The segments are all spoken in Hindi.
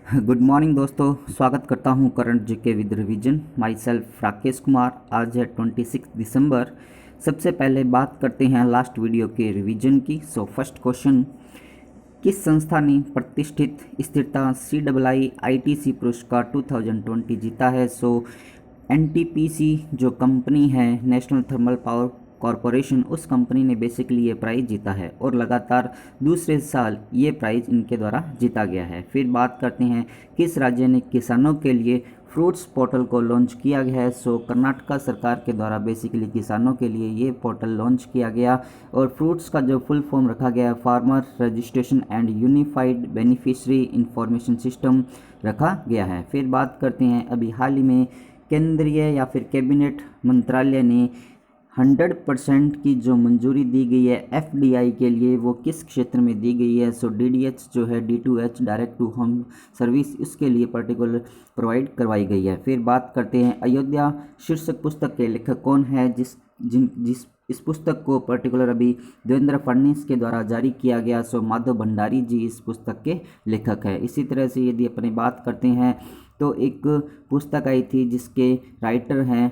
गुड मॉर्निंग दोस्तों, स्वागत करता हूं current GK with revision. My self Rakesh Kumar. आज है 26 दिसंबर। सबसे पहले बात करते हैं लास्ट वीडियो के रिवीजन की। फर्स्ट क्वेश्चन, किस संस्था ने प्रतिष्ठित स्थिरता CII-ITC पुरस्कार 2020 जीता है? NTPC जो कंपनी है, नेशनल थर्मल पावर कॉरपोरेशन, उस कंपनी ने बेसिकली ये प्राइज़ जीता है और लगातार दूसरे साल ये प्राइज़ इनके द्वारा जीता गया है। फिर बात करते हैं किस राज्य ने किसानों के लिए फ्रूट्स पोर्टल को लॉन्च किया गया है? कर्नाटका सरकार के द्वारा बेसिकली किसानों के लिए ये पोर्टल लॉन्च किया गया और फ्रूट्स का जो फुल फॉर्म रखा गया है farmer registration and unified beneficiary information system रखा गया है। फिर बात करते हैं अभी हाल ही में केंद्रीय या फिर कैबिनेट मंत्रालय ने 100% की जो मंजूरी दी गई है FDI के लिए, वो किस क्षेत्र में दी गई है? DDH जो है D2H direct to home service, इसके लिए पर्टिकुलर प्रोवाइड करवाई गई है। फिर बात करते हैं अयोध्या शीर्षक पुस्तक के लेखक कौन है? जिस इस पुस्तक को पर्टिकुलर अभी देवेंद्र फडणवीस के द्वारा जारी किया गया। माधव भंडारी जी इस पुस्तक के लेखक है। इसी तरह से यदि अपनी बात करते हैं तो एक पुस्तक आई थी जिसके राइटर हैं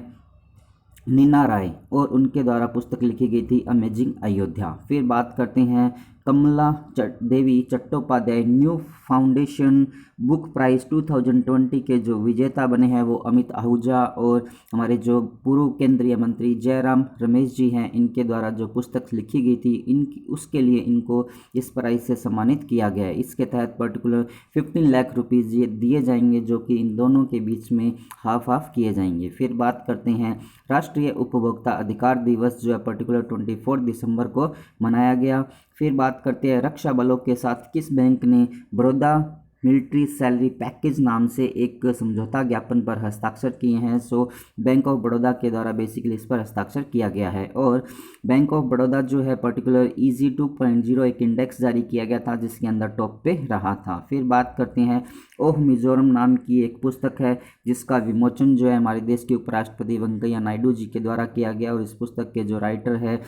नीना राय और उनके द्वारा पुस्तक लिखी गई थी अमेजिंग अयोध्या। फिर बात करते हैं Kamala Devi Chattopadhyay new foundation book prize 2020 के जो विजेता बने हैं वो अमित आहूजा और हमारे जो पूर्व केंद्रीय मंत्री जयराम रमेश जी हैं, इनके द्वारा जो पुस्तक लिखी गई थी उसके लिए इनको इस प्राइज़ से सम्मानित किया गया है। इसके तहत पर्टिकुलर 15 लाख रुपीज़ ये दिए जाएंगे जो कि इन दोनों के बीच में हाफ हाफ किए जाएंगे। फिर बात करते हैं राष्ट्रीय उपभोक्ता अधिकार दिवस जो है पर्टिकुलर 24 दिसंबर को मनाया गया। फिर बात करते हैं रक्षा बलों के साथ किस बैंक ने बड़ौदा मिलिट्री सैलरी पैकेज नाम से एक समझौता ज्ञापन पर हस्ताक्षर किए हैं? बैंक ऑफ बड़ौदा के द्वारा बेसिकली इस पर हस्ताक्षर किया गया है और बैंक ऑफ बड़ौदा जो है पर्टिकुलर EG 2.0 एक इंडेक्स जारी किया गया था जिसके अंदर टॉप पे रहा था। फिर बात करते हैं ओह मिजोरम नाम की एक पुस्तक है जिसका विमोचन जो है हमारे देश के उपराष्ट्रपति वेंकैया नायडू जी के द्वारा किया गया और इस पुस्तक के जो राइटर है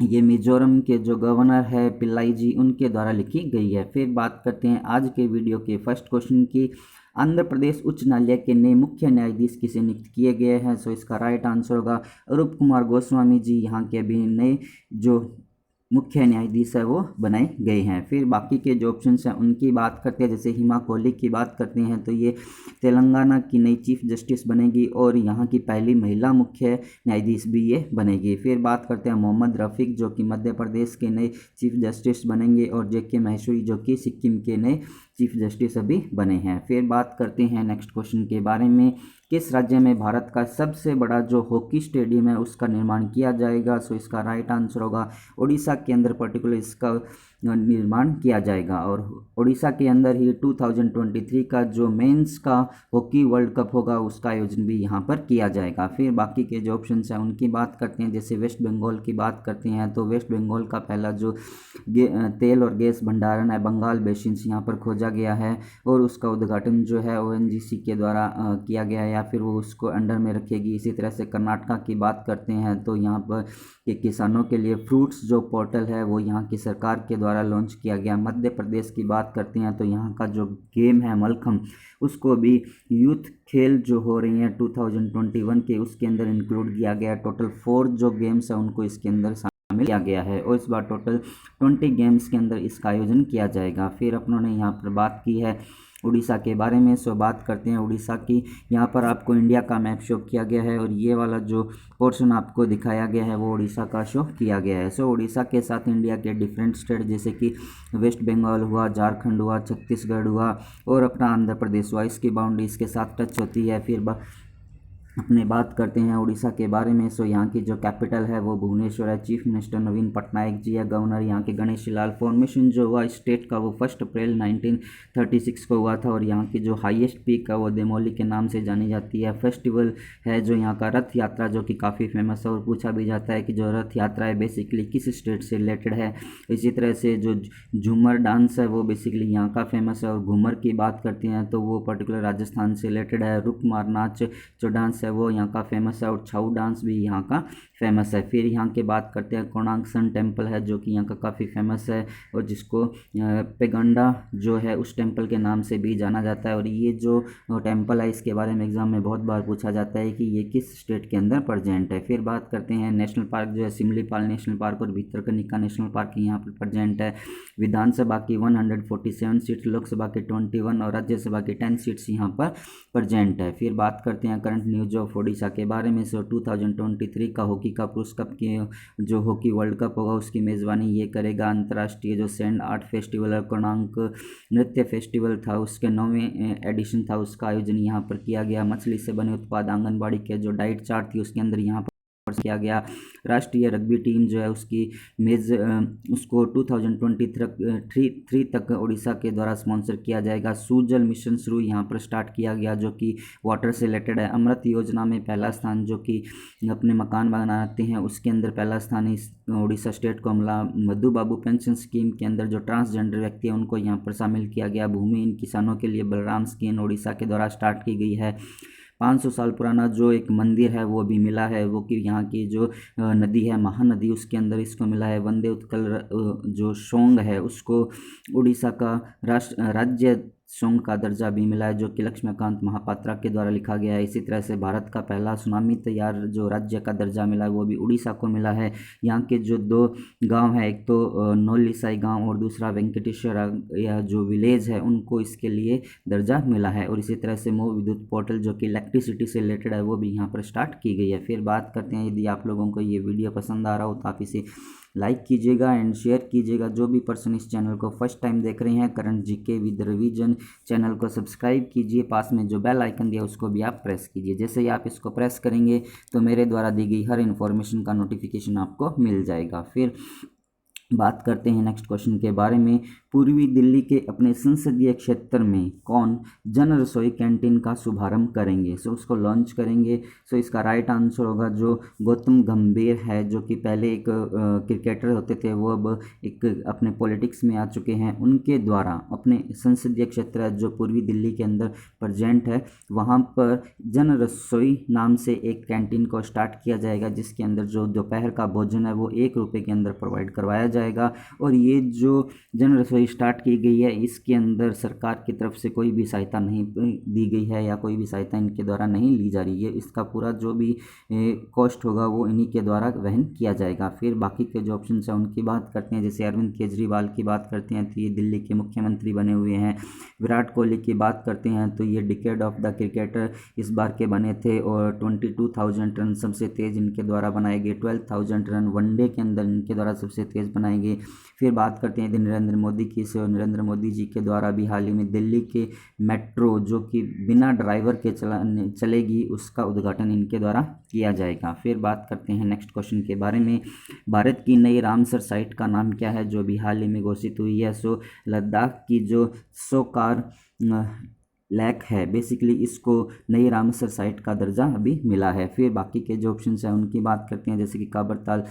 ये मिजोरम के जो गवर्नर है पिल्लाई जी, उनके द्वारा लिखी गई है। फिर बात करते हैं आज के वीडियो के फर्स्ट क्वेश्चन की, आंध्र प्रदेश उच्च न्यायालय के नए मुख्य न्यायाधीश किसे नियुक्त किए गए हैं? इसका राइट आंसर होगा अरूप कुमार गोस्वामी जी यहाँ के अभी नए जो मुख्य न्यायाधीश है वो बनाए गए हैं। फिर बाकी के जो ऑप्शंस हैं उनकी बात करते हैं, जैसे हिमा कोहली की बात करते हैं तो ये तेलंगाना की नई चीफ जस्टिस बनेगी और यहाँ की पहली महिला मुख्य न्यायाधीश भी ये बनेगी। फिर बात करते हैं मोहम्मद रफ़ीक जो कि मध्य प्रदेश के नए चीफ जस्टिस बनेंगे और JK महेश्वरी जो कि सिक्किम के नए चीफ जस्टिस अभी बने हैं। फिर बात करते हैं नेक्स्ट क्वेश्चन के बारे में, किस राज्य में भारत का सबसे बड़ा जो हॉकी स्टेडियम है उसका निर्माण किया जाएगा? इसका राइट आंसर होगा उड़ीसा के अंदर पर्टिकुलर इसका निर्माण किया जाएगा और उड़ीसा के अंदर ही 2023 का जो मेंस का हॉकी वर्ल्ड कप होगा उसका आयोजन भी यहाँ पर किया जाएगा। फिर बाकी के जो ऑप्शंस हैं उनकी बात करते हैं, जैसे वेस्ट बंगाल की बात करते हैं तो वेस्ट बंगाल का पहला जो तेल और गैस भंडारण है बंगाल बेसिन यहाँ पर खोजा गया है और उसका उद्घाटन जो है ONGC के द्वारा किया गया है या फिर वो उसको अंडर में रखेगी। इसी तरह से कर्नाटका की बात करते हैं तो यहाँ पर के किसानों के लिए फ्रूट्स जो पोर्टल है वो यहाँ की सरकार के द्वारा लॉन्च किया गया। मध्य प्रदेश की बात करते हैं तो यहाँ का जो गेम है मलखम, उसको भी यूथ खेल जो हो रही हैं 2021 के उसके अंदर इंक्लूड किया गया। टोटल 4 जो गेम्स हैं उनको इसके अंदर शामिल किया गया है और इस बार टोटल 20 गेम्स के अंदर इसका आयोजन किया जाएगा। फिर अपनों ने यहाँ पर बात की है उड़ीसा के बारे में। बात करते हैं उड़ीसा की। यहाँ पर आपको इंडिया का मैप शो किया गया है और ये वाला जो पोर्शन आपको दिखाया गया है वो उड़ीसा का शो किया गया है। उड़ीसा के साथ इंडिया के डिफरेंट स्टेट जैसे कि वेस्ट बंगाल हुआ, झारखंड हुआ, छत्तीसगढ़ हुआ और अपना आंध्र प्रदेश हुआ, इसकी बाउंड्री इसके साथ टच होती है। फिर अपने बात करते हैं उड़ीसा के बारे में। यहाँ की जो कैपिटल है वो भुवनेश्वर है। चीफ मिनिस्टर नवीन पटनायक जी है। गवर्नर यहाँ के गणेशी लाल। फॉर्मेशन जो हुआ स्टेट का वो 1 अप्रैल 1936 को हुआ था और यहाँ की जो हाईएस्ट पीक है वो देमोली के नाम से जानी जाती है। फेस्टिवल है जो यहाँ का रथ यात्रा जो कि काफ़ी फेमस है और पूछा भी जाता है कि जो रथ यात्रा है बेसिकली किस स्टेट से रिलेटेड है। इसी तरह से जो झूमर डांस है वो बेसिकली यहाँ का फेमस है और घूमर की बात करते हैं तो वो पर्टिकुलर राजस्थान से रिलेटेड है। रुकमार नाच जो डांस है वो यहाँ का फेमस है और छाऊ डांस भी यहाँ का फेमस है। फिर यहाँ के बात करते हैं कोणार्क सन टेम्पल है जो कि यहाँ का काफ़ी फेमस है और जिसको पेगंडा जो है उस टेम्पल के नाम से भी जाना जाता है। और ये जो टेम्पल है इसके बारे में एग्जाम में बहुत बार पूछा जाता है कि ये किस स्टेट के अंदर प्रेजेंट है। फिर बात करते हैं नेशनल पार्क जो है सिमलीपाल नेशनल पार्क और भितरकनिका नेशनल पार्क यहाँ पर प्रेजेंट है। विधानसभा की 147 सीट्स, लोकसभा की 21 और राज्यसभा की 10 सीट्स यहाँ पर प्रेजेंट है। फिर बात करते हैं करंट न्यूज ऑफ ओडिशा के बारे में। सो 2023 का हॉकी का पुरुष कप की जो हॉकी वर्ल्ड कप होगा उसकी मेज़बानी ये करेगा अंतर्राष्ट्रीय जो सैंड आर्ट फेस्टिवल और कोणार्क नृत्य फेस्टिवल था उसके 9वें एडिशन था, उसका आयोजन यहाँ पर किया गया। मछली से बने उत्पाद आंगनबाड़ी के जो डाइट चार्ट थी उसके अंदर यहाँ पर किया गया। राष्ट्रीय रग्बी टीम जो है उसकी मेज उसको 2023 तक उड़ीसा के द्वारा स्पॉन्सर किया जाएगा। सुजल मिशन शुरू यहाँ पर स्टार्ट किया गया जो कि वाटर से रिलेटेड है। अमृत योजना में पहला स्थान जो कि अपने मकान बनाते हैं उसके अंदर पहला स्थान इस उड़ीसा स्टेट को मिला। मधु बाबू पेंशन स्कीम के अंदर जो ट्रांसजेंडर व्यक्ति है उनको यहाँ पर शामिल किया गया। भूमिहीन किसानों के लिए बलराम स्कीम उड़ीसा के द्वारा स्टार्ट की गई है। 500 साल पुराना जो एक मंदिर है वो भी मिला है, वो कि यहाँ की जो नदी है महानदी उसके अंदर इसको मिला है। वंदे उत्कल जो सॉन्ग है उसको उड़ीसा का राज्य सॉन्ग का दर्जा भी मिला है जो कि लक्ष्मीकांत महापात्रा के द्वारा लिखा गया है। इसी तरह से भारत का पहला सुनामी तैयार जो राज्य का दर्जा मिला है वो भी उड़ीसा को मिला है। यहाँ के जो दो गांव है, एक तो नौलिसाई गांव और दूसरा वेंकटेश्वर या जो विलेज है, उनको इसके लिए दर्जा मिला है। और इसी तरह से मो विद्युत पोर्टल जो कि इलेक्ट्रिसिटी से रिलेटेड है वो भी यहाँ पर स्टार्ट की गई है। फिर बात करते हैं, यदि आप लोगों को ये वीडियो पसंद आ रहा हो तो आप इसे लाइक कीजिएगा एंड शेयर कीजिएगा। जो भी पर्सन इस चैनल को फर्स्ट टाइम देख रहे हैं current GK with revision channel को सब्सक्राइब कीजिए। पास में जो बेल आइकन दिया उसको भी आप प्रेस कीजिए। जैसे ही आप इसको प्रेस करेंगे तो मेरे द्वारा दी गई हर इन्फॉर्मेशन का नोटिफिकेशन आपको मिल जाएगा। फिर बात करते हैं नेक्स्ट क्वेश्चन के बारे में। पूर्वी दिल्ली के अपने संसदीय क्षेत्र में कौन जन रसोई कैंटीन का शुभारंभ करेंगे? सो उसको लॉन्च करेंगे। सो इसका राइट आंसर होगा जो गौतम गंभीर है, जो कि पहले एक क्रिकेटर होते थे, वो अब एक अपने पॉलिटिक्स में आ चुके हैं। उनके द्वारा अपने संसदीय क्षेत्र जो पूर्वी दिल्ली के अंदर प्रेजेंट है वहाँ पर जन रसोई नाम से एक कैंटीन को स्टार्ट किया जाएगा, जिसके अंदर जो दोपहर का भोजन है वो 1 रुपये के अंदर प्रोवाइड करवाया जाएगा। और ये जो जन रसोई स्टार्ट की गई है इसके अंदर सरकार की तरफ से कोई भी सहायता नहीं दी गई है या कोई भी सहायता इनके द्वारा नहीं ली जा रही है। इसका पूरा जो भी कॉस्ट होगा वो इन्हीं के द्वारा वहन किया जाएगा। फिर बाकी के जो ऑप्शन है उनकी बात करते हैं। जैसे अरविंद केजरीवाल की बात करते हैं तो ये दिल्ली के मुख्यमंत्री बने हुए हैं। विराट कोहली की बात करते हैं तो ये डिकेड ऑफ द क्रिकेटर इस बार के बने थे और 22,000 रन सबसे तेज इनके द्वारा बनाए गए। 12,000 रन वनडे के अंदर इनके द्वारा सबसे तेज बनाए गए। फिर बात करते हैं नरेंद्र मोदी की। से नरेंद्र मोदी जी के द्वारा भी हाल ही में दिल्ली के मेट्रो जो कि बिना ड्राइवर के चलेगी उसका उद्घाटन इनके द्वारा किया जाएगा। फिर बात करते हैं नेक्स्ट क्वेश्चन के बारे में। भारत की नई रामसर साइट का नाम क्या है जो भी हाल ही में घोषित हुई है? सो लद्दाख की जो सोकार लेक है, बेसिकली इसको नई रामसर साइट का दर्जा अभी मिला है। फिर बाकी के जो ऑप्शन हैं उनकी बात करते हैं। जैसे कि काबरताल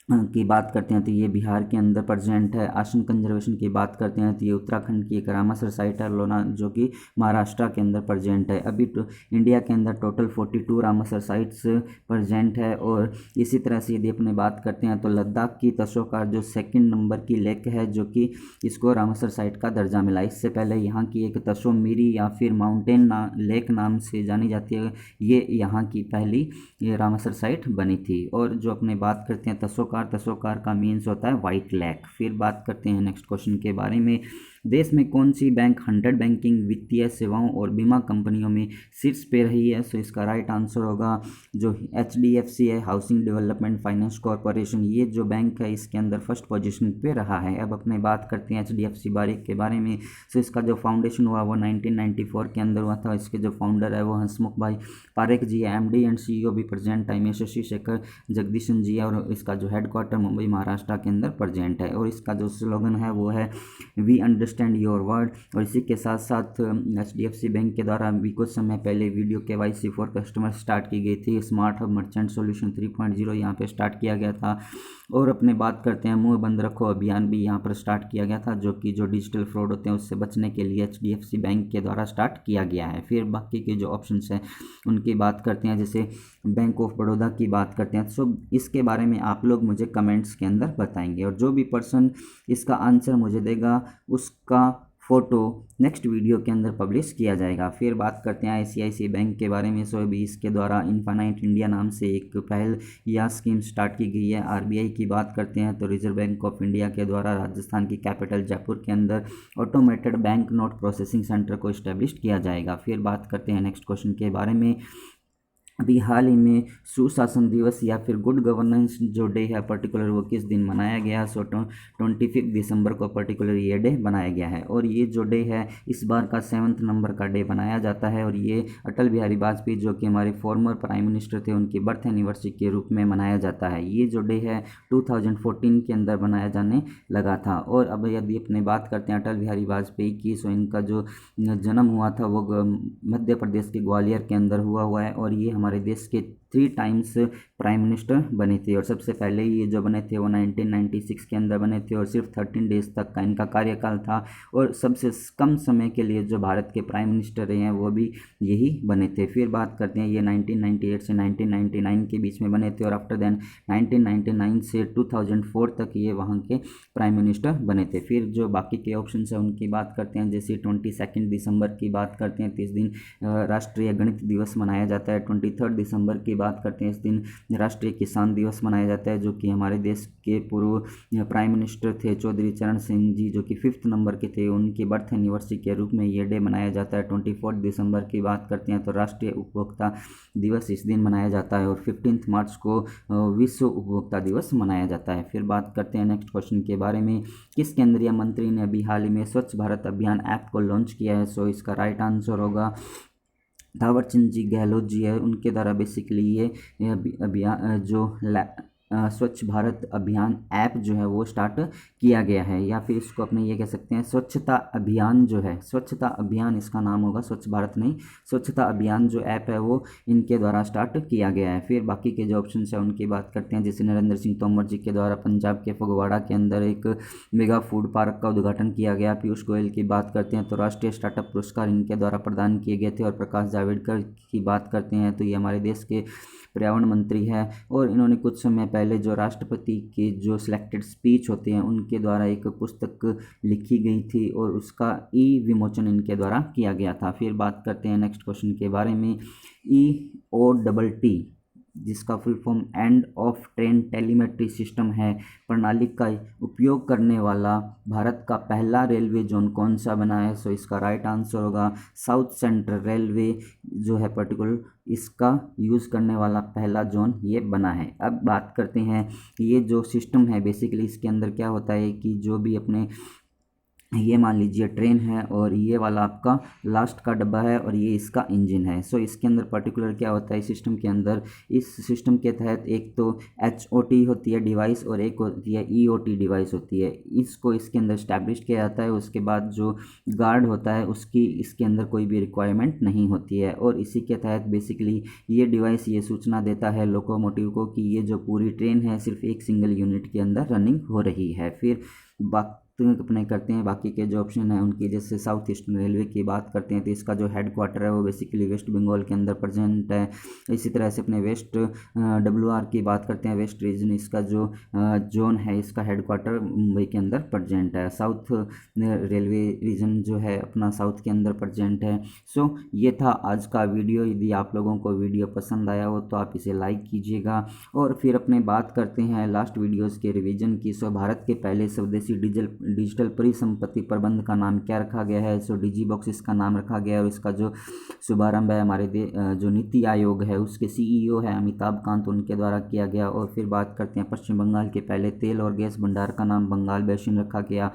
की बात करते हैं तो ये बिहार के अंदर प्रेजेंट है। आसन कंजर्वेशन की बात करते हैं तो ये उत्तराखंड की एक रामासर साइट है लोना जो कि महाराष्ट्र के अंदर प्रेजेंट है। अभी तो इंडिया के अंदर टोटल 42 रामासर साइट्स प्रेजेंट है। और इसी तरह से यदि अपने बात करते हैं तो लद्दाख की तसोकार जो 2nd नंबर की लेक है जो कि इसको रामासर साइट का दर्जा मिला। इससे पहले यहाँ की एक तसोमिरी या फिर माउंटेन लेक नाम से जानी जाती है, ये यहाँ की पहली ये रामासर साइट बनी थी। और जो अपने बात करते हैं तसोकार का मीन्स होता है वाइट लेक। फिर बात करते हैं नेक्स्ट क्वेश्चन के बारे में। देश में कौन सी बैंक 100 बैंकिंग वित्तीय सेवाओं और बीमा कंपनियों में शीर्ष पे रही है? सो इसका राइट आंसर होगा जो HDFC है, हाउसिंग डेवलपमेंट फाइनेंस कॉरपोरेशन। ये जो बैंक है इसके अंदर फर्स्ट पोजीशन पे रहा है। अब अपने बात करते हैं HDFC बैंक के बारे में। सो इसका जो फाउंडेशन हुआ वो 1994 के अंदर हुआ था। इसके जो फाउंडर है वो हंसमुख भाई पारेख जी है। MD एंड CEO भी प्रेजेंट टाइम में शशि शेखर जगदीशन जी है। और इसका जो हेडक्वार्टर मुंबई महाराष्ट्र के अंदर प्रेजेंट है। और इसका जो स्लोगन है वो है वी अंडरस्टैंड योर वर्ड। और इसी के साथ साथ HDFC बैंक के द्वारा अभी कुछ समय पहले video KYC for customer start की गई थी। स्मार्ट हब मर्चेंट सॉल्यूशन 3.0 यहाँ पे स्टार्ट किया गया था। और अपने बात करते हैं मुंह बंद रखो अभियान भी यहाँ पर स्टार्ट किया गया था, जो कि जो डिजिटल फ्रॉड होते हैं उससे बचने के लिए HDFC बैंक के द्वारा स्टार्ट किया गया है। फिर बाकी के जो ऑप्शंस हैं उनकी बात करते हैं, जैसे बैंक ऑफ बड़ौदा की बात करते हैं। सो इसके बारे में आप लोग मुझे कमेंट्स के अंदर बताएंगे, और जो भी पर्सन इसका आंसर मुझे देगा उसका फ़ोटो नेक्स्ट वीडियो के अंदर पब्लिश किया जाएगा। फिर बात करते हैं ICICI बैंक के बारे में। सो अभी इसके द्वारा इन्फानाइट इंडिया नाम से एक पहल या स्कीम स्टार्ट की गई है। RBI की बात करते हैं तो रिजर्व बैंक ऑफ इंडिया के द्वारा राजस्थान की कैपिटल जयपुर के अंदर automated bank note processing centre को इस्टेब्लिश किया जाएगा। फिर बात करते हैं नेक्स्ट क्वेश्चन के बारे में। अभी हाल ही में सुशासन दिवस या फिर गुड गवर्नेंस जो डे है पर्टिकुलर, वो किस दिन मनाया गया? सो 25 दिसंबर को पर्टिकुलर ये डे बनाया गया है। और ये जो डे है इस बार का 7th नंबर का डे बनाया जाता है, और ये अटल बिहारी वाजपेयी जो कि हमारे फॉर्मर प्राइम मिनिस्टर थे उनकी बर्थ एनिवर्सरी के रूप में मनाया जाता है। ये जो डे है 2014 के अंदर बनाया जाने लगा था। और अब यदि अपने बात करते हैं अटल बिहारी वाजपेयी की, सो इनका जो जन्म हुआ था वो मध्य प्रदेश के ग्वालियर के अंदर हुआ है, और ये हमारे देश के 3 टाइम्स प्राइम मिनिस्टर बने थे। और सबसे पहले ये जो बने थे वो 1996 के अंदर बने थे, और सिर्फ 13 डेज तक का इनका कार्यकाल था। और सबसे कम समय के लिए जो भारत के प्राइम मिनिस्टर रहे हैं वो भी यही बने थे। फिर बात करते हैं ये 1998 से 1999 के बीच में बने थे, और आफ्टर देन 1999 से 2004 तक ये वहाँ के प्राइम मिनिस्टर बने थे। फिर जो बाकी के ऑप्शन है उनकी बात करते हैं, जैसे 22 दिसंबर की बात करते हैं तो इस दिन राष्ट्रीय गणित दिवस मनाया जाता है। 23 दिसंबर की बात करते हैं, इस दिन राष्ट्रीय किसान दिवस मनाया जाता है, जो कि हमारे देश के पूर्व प्राइम मिनिस्टर थे चौधरी चरण सिंह जी, जो कि 5th नंबर के थे, उनकी बर्थ एनिवर्सरी के रूप में ये डे मनाया जाता है। 24 दिसंबर की बात करते हैं तो राष्ट्रीय उपभोक्ता दिवस इस दिन मनाया जाता है, और 15 मार्च को विश्व उपभोक्ता दिवस मनाया जाता है। फिर बात करते हैं नेक्स्ट क्वेश्चन के बारे में। किस केंद्रीय मंत्री ने अभी हाल ही में स्वच्छ भारत अभियान ऐप को लॉन्च किया है? सो इसका राइट आंसर होगा थावरचंद जी गहलोत जी है। उनके द्वारा बेसिकली ये अभियान जो स्वच्छ भारत अभियान ऐप जो है वो स्टार्ट किया गया है, या फिर इसको अपने ये कह सकते हैं स्वच्छता अभियान जो है, स्वच्छता अभियान इसका नाम होगा, स्वच्छ भारत नहीं, स्वच्छता अभियान जो ऐप है वो इनके द्वारा स्टार्ट किया गया है। फिर बाकी के जो ऑप्शन है उनकी बात करते हैं, जैसे नरेंद्र सिंह तोमर जी के द्वारा पंजाब के फगवाड़ा के अंदर एक मेगा फूड पार्क का उद्घाटन किया गया। पीयूष गोयल की बात करते हैं तो राष्ट्रीय स्टार्टअप पुरस्कार इनके द्वारा प्रदान किए गए थे। और प्रकाश जावड़ेकर की बात करते हैं तो ये हमारे देश के पर्यावरण मंत्री है, और इन्होंने कुछ समय पहले जो राष्ट्रपति के जो सिलेक्टेड स्पीच होते हैं उनके द्वारा एक पुस्तक लिखी गई थी, और उसका विमोचन इनके द्वारा किया गया था। फिर बात करते हैं नेक्स्ट क्वेश्चन के बारे में। EOTT जिसका full form end of train telemetry system है, प्रणाली का उपयोग करने वाला भारत का पहला रेलवे जोन कौन सा बना है? सो इसका राइट आंसर होगा साउथ सेंट्रल रेलवे जो है पर्टिकुलर, इसका यूज़ करने वाला पहला जोन ये बना है। अब बात करते हैं ये जो सिस्टम है बेसिकली इसके अंदर क्या होता है कि जो भी अपने ये मान लीजिए ट्रेन है, और ये वाला आपका लास्ट का डब्बा है, और ये इसका इंजन है। सो इसके अंदर पर्टिकुलर क्या होता है सिस्टम के अंदर, इस सिस्टम के तहत एक तो HOT होती है डिवाइस, और एक होती है EOT डिवाइस होती है। इसको इसके अंदर स्टैब्लिश किया जाता है, उसके बाद जो गार्ड होता है उसकी इसके अंदर कोई भी रिक्वायरमेंट नहीं होती है, और इसी के तहत बेसिकली ये डिवाइस ये सूचना देता है लोकोमोटिव को कि ये जो पूरी ट्रेन है सिर्फ एक सिंगल यूनिट के अंदर रनिंग हो रही है। फिर बात अपने करते हैं बाकी के जो ऑप्शन है उनकी, जैसे साउथ ईस्टर्न रेलवे की बात करते हैं तो इसका जो हेड क्वार्टर है वो बेसिकली वेस्ट बंगाल के अंदर प्रेजेंट है। इसी तरह से अपने वेस्ट WR की बात करते हैं, वेस्ट रीजन, इसका जो जोन है इसका हेड क्वार्टर मुंबई के अंदर प्रेजेंट है। साउथ रेलवे रीजन जो है अपना साउथ के अंदर प्रेजेंट है। सो ये था आज का वीडियो। यदि आप लोगों को वीडियो पसंद आया हो तो आप इसे लाइक कीजिएगा। और फिर अपने बात करते हैं लास्ट वीडियोज़ के रिविजन की। सो भारत के पहले स्वदेशी डिजिटल परिसंपत्ति प्रबंध का नाम क्या रखा गया है? सो डिजीबॉक्स इसका नाम रखा गया है, और इसका जो शुभारंभ है हमारे जो नीति आयोग है उसके CEO है अमिताभ कांत, उनके द्वारा किया गया। और फिर बात करते हैं पश्चिम बंगाल के पहले तेल और गैस भंडार का नाम बंगाल बेसिन रखा गया।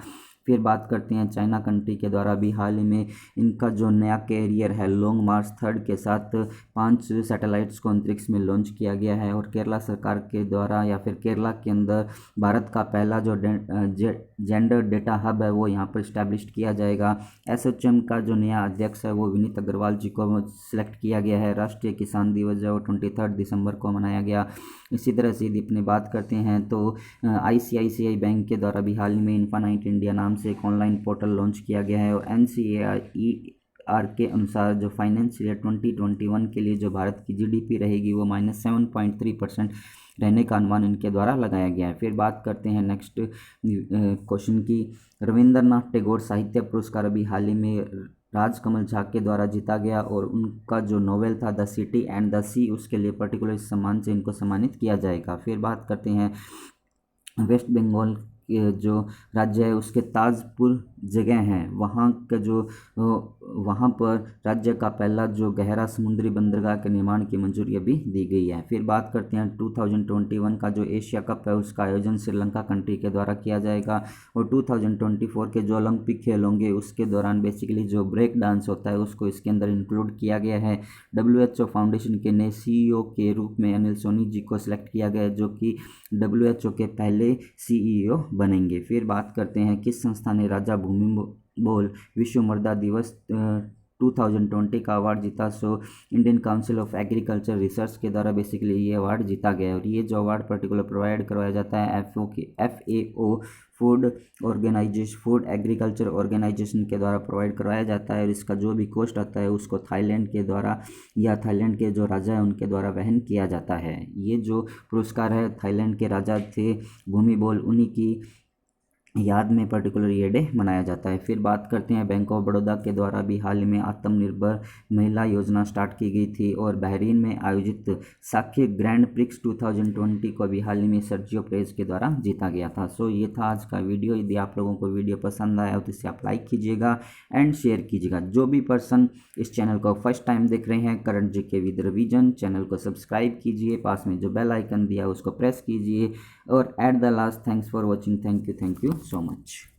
फिर बात करते हैं चाइना कंट्री के द्वारा भी हाल ही में इनका जो नया कैरियर है लॉन्ग मार्च 3 के साथ 5 सैटेलाइट्स को अंतरिक्ष में लॉन्च किया गया है। और केरला सरकार के द्वारा या फिर केरला के अंदर भारत का पहला जो जेंडर डेटा हब है वो यहाँ पर इस्टेब्लिश किया जाएगा। एसोचैम का जो नया अध्यक्ष है वो विनीत अग्रवाल जी को सिलेक्ट किया गया है। राष्ट्रीय किसान दिवस जो 23 दिसंबर को मनाया गया। इसी तरह से यदि अपनी बात करते हैं तो ICICI बैंक के द्वारा भी हाल ही में इन्फानाइट इंडिया नाम से एक ऑनलाइन पोर्टल लॉन्च किया गया है। और NCAR के अनुसार जो फाइनेंशियल ईयर 2021 के लिए जो भारत की GDP रहेगी वो -7.3% रहने का अनुमान इनके द्वारा लगाया गया है। फिर बात करते हैं नेक्स्ट क्वेश्चन की। रविंद्रनाथ टैगोर साहित्य पुरस्कार अभी हाल ही में राजकमल झा के द्वारा जीता गया और उनका जो नोवेल था द सिटी एंड द सी उसके लिए पर्टिकुलर सम्मान से इनको सम्मानित किया जाएगा। फिर बात करते हैं वेस्ट बंगाल जो राज्य है उसके ताजपुर जगह है वहाँ का जो वहाँ पर राज्य का पहला जो गहरा समुद्री बंदरगाह के निर्माण की मंजूरी अभी दी गई है। फिर बात करते हैं 2021 का जो एशिया कप है उसका आयोजन श्रीलंका कंट्री के द्वारा किया जाएगा। और 2024 के जो ओलंपिक खेल होंगे उसके दौरान बेसिकली जो ब्रेक डांस होता है उसको इसके अंदर इंक्लूड किया गया है। WHO फाउंडेशन के नए CEO के रूप में अनिल सोनी जी को सिलेक्ट किया गया है जो कि WHO के पहले CEO बनेंगे। फिर बात करते हैं किस संस्था ने राजा भूमि बोल विश्व मृदा दिवस 2020 का अवार्ड जीता। So Indian council of agriculture research के द्वारा बेसिकली ये अवार्ड जीता गया है। और ये जो अवार्ड पर्टिकुलर प्रोवाइड करवाया जाता है FAO फूड एग्रीकल्चर ऑर्गेनाइजेशन के द्वारा प्रोवाइड करवाया जाता है। और इसका जो भी कॉस्ट आता है उसको थाईलैंड के द्वारा या थाईलैंड के जो राजा है उनके द्वारा वहन किया जाता है। ये जो पुरस्कार है थाईलैंड के राजा थे भूमि बोल उन्हीं की याद में पर्टिकुलर ये डे मनाया जाता है। फिर बात करते हैं बैंक ऑफ बड़ौदा के द्वारा भी हाल ही में आत्मनिर्भर महिला योजना स्टार्ट की गई थी। और बहरीन में आयोजित साख्य ग्रैंड प्रिक्स 2020 को भी हाल ही में सर्जियो पेरेज के द्वारा जीता गया था। सो ये था आज का वीडियो। यदि आप लोगों को वीडियो पसंद आया हो तो इसे आप लाइक कीजिएगा एंड शेयर कीजिएगा। जो भी पर्सन इस चैनल को फर्स्ट टाइम देख रहे हैं current GK with revision channel को सब्सक्राइब कीजिए, पास में जो बेल आइकन दिया उसको प्रेस कीजिए। और at the last thanks for watching. Thank you so much।